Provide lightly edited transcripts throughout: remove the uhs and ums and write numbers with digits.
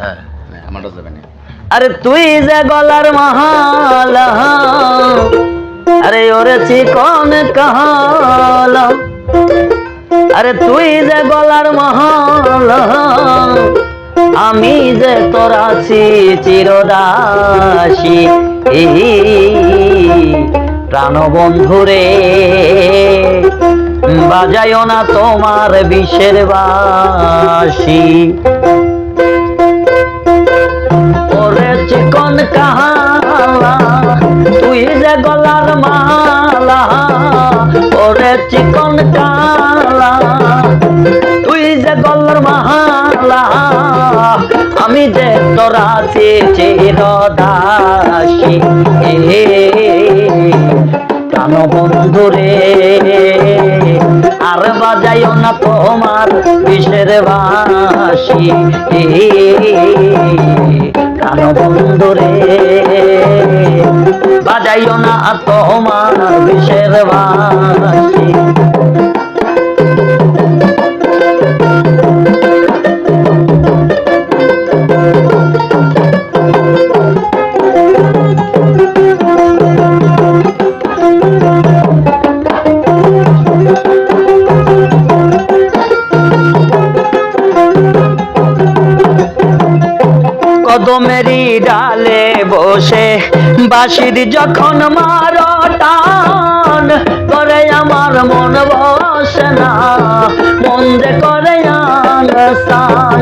হ্যাঁ আমারটা যাবে না। আরে তুই যে গলার মালা, আরে ওরে চিকন কালা, আরে তুই যে গলার মালা, আমি যে তোর আছি চিরদাসী। প্রাণ বন্ধুরে বাজায়ও না তোমার বিষের বাঁশি। ওরে চিকন কালা, তুই যে গলার মালা, ওরে চিকন কালা, তুই যে গলার মালা, আমি যে তোর আছি চিরদাসী। প্রাণ বন্ধুরে আর বাজাইও না তোমার বিষের বাঁশি। প্রাণ বন্ধুরে বাজাইও না তোমার বিষের বাঁশি। কদমেরই ডালে বসে বাঁশির যখন মারো টান, করে আমার মন বসে না, মন যে করে আনসান।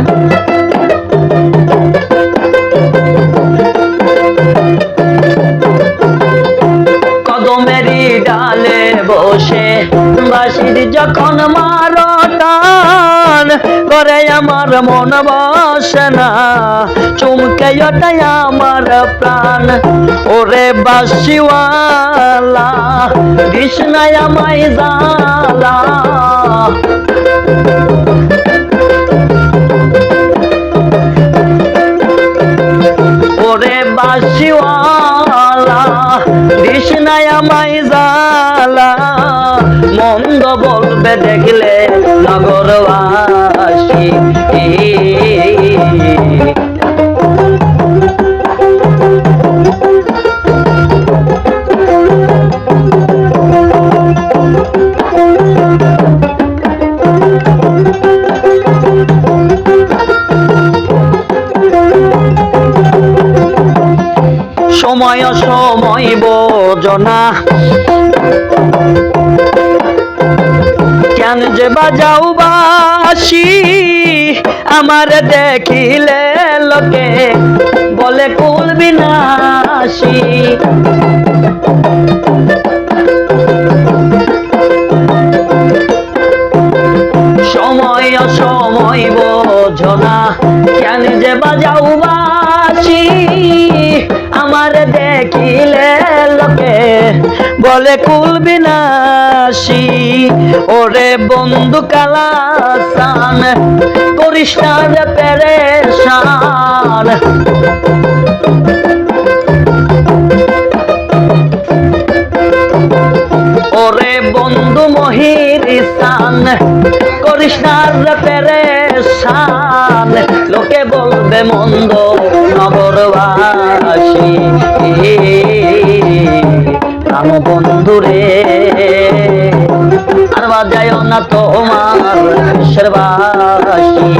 কদমেরই ডালে বসে বাঁশির যখন মারো টান, করে আমার মন বসে না, চুমকে ওঠে আমার প্রাণ। ওরে বাঁশিওয়ালা দিস না আমায় জ্বালা, ওরে বাঁশিওয়ালা দিস না আমায় জ্বালা, মন্দ বলবে দেখলে নগরবাসী। সময় সময় বোঝনা কেন যে বাজাও বাঁশি, আমার দেখিলে লোকে বলে কুল বিনাশী। সময় সময় বোঝনা কেন যে বাজাও বাঁশি, আমার দেখিলে লোকে বলে কুল বিনাশী। ওরে বন্ধু কালাসান করিস না রে পেরেশান, ওরে বন্ধু মহির স্থান করিস না রে পেরেশান, লোকে বলবে মন্দ নগরবাসী। প্রাণ বন্ধুরে আর বাজায়ও না তোমার বিষের বাঁশি।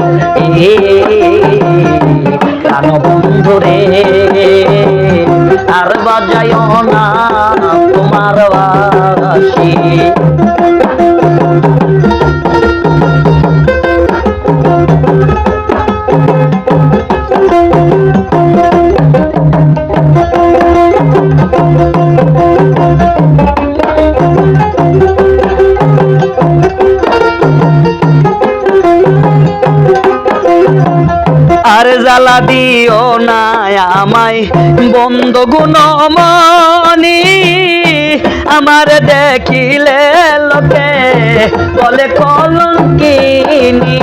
প্রাণ বন্ধুরে আর বাজায়ও না তোমার বাঁশি। আর জ্বালা দিও না আমায় বন্ধু গুণমণি, আমার দেখিলে লোকে বলে কলঙ্কিনী।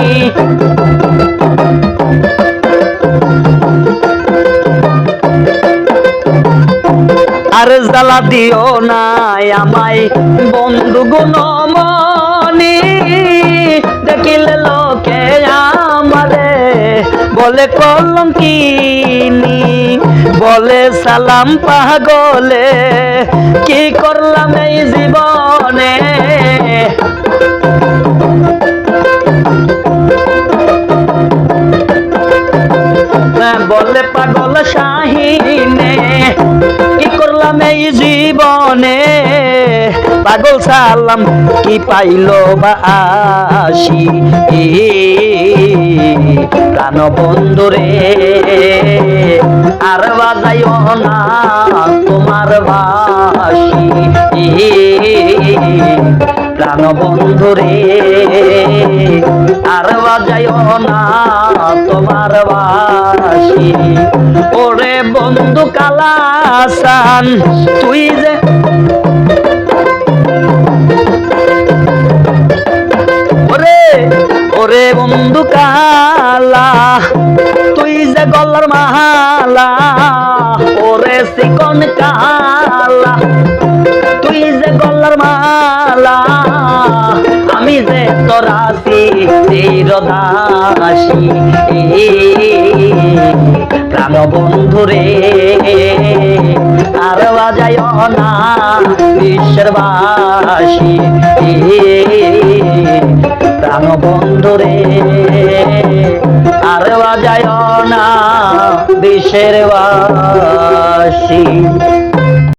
আর জ্বালা দিও না আমায় বন্ধু গুণমণি, দেখিলে লোকে আমারে বলে কলঙ্কিনী, বলে সালাম পাগলে, কি করলাম এই জীবনে। বলে পাগল শাহিনে, কি করলাম এই জীবনে। পাগল সালাম কি পাইলো বা আসি, প্রাণ বন্ধুরে আর বাজাইও না তোমার বাঁশি। প্রাণ বন্ধুরে আর বাজাইও না তোমার বাঁশি। ওরে বন্ধু কালাসান তুই যে, ওরে বন্ধু কালা তুই যে গলার মালা, ওরে চিকন কালা তুই যে গলার মালা, আমি যে তোর আছি চিরদাসী। প্রাণ বন্ধুরে আর বাজাইও না বিশ্বের বাসী। প্রাণ বন্ধুরে আর বাজাইও না বিশ্বের বাসী।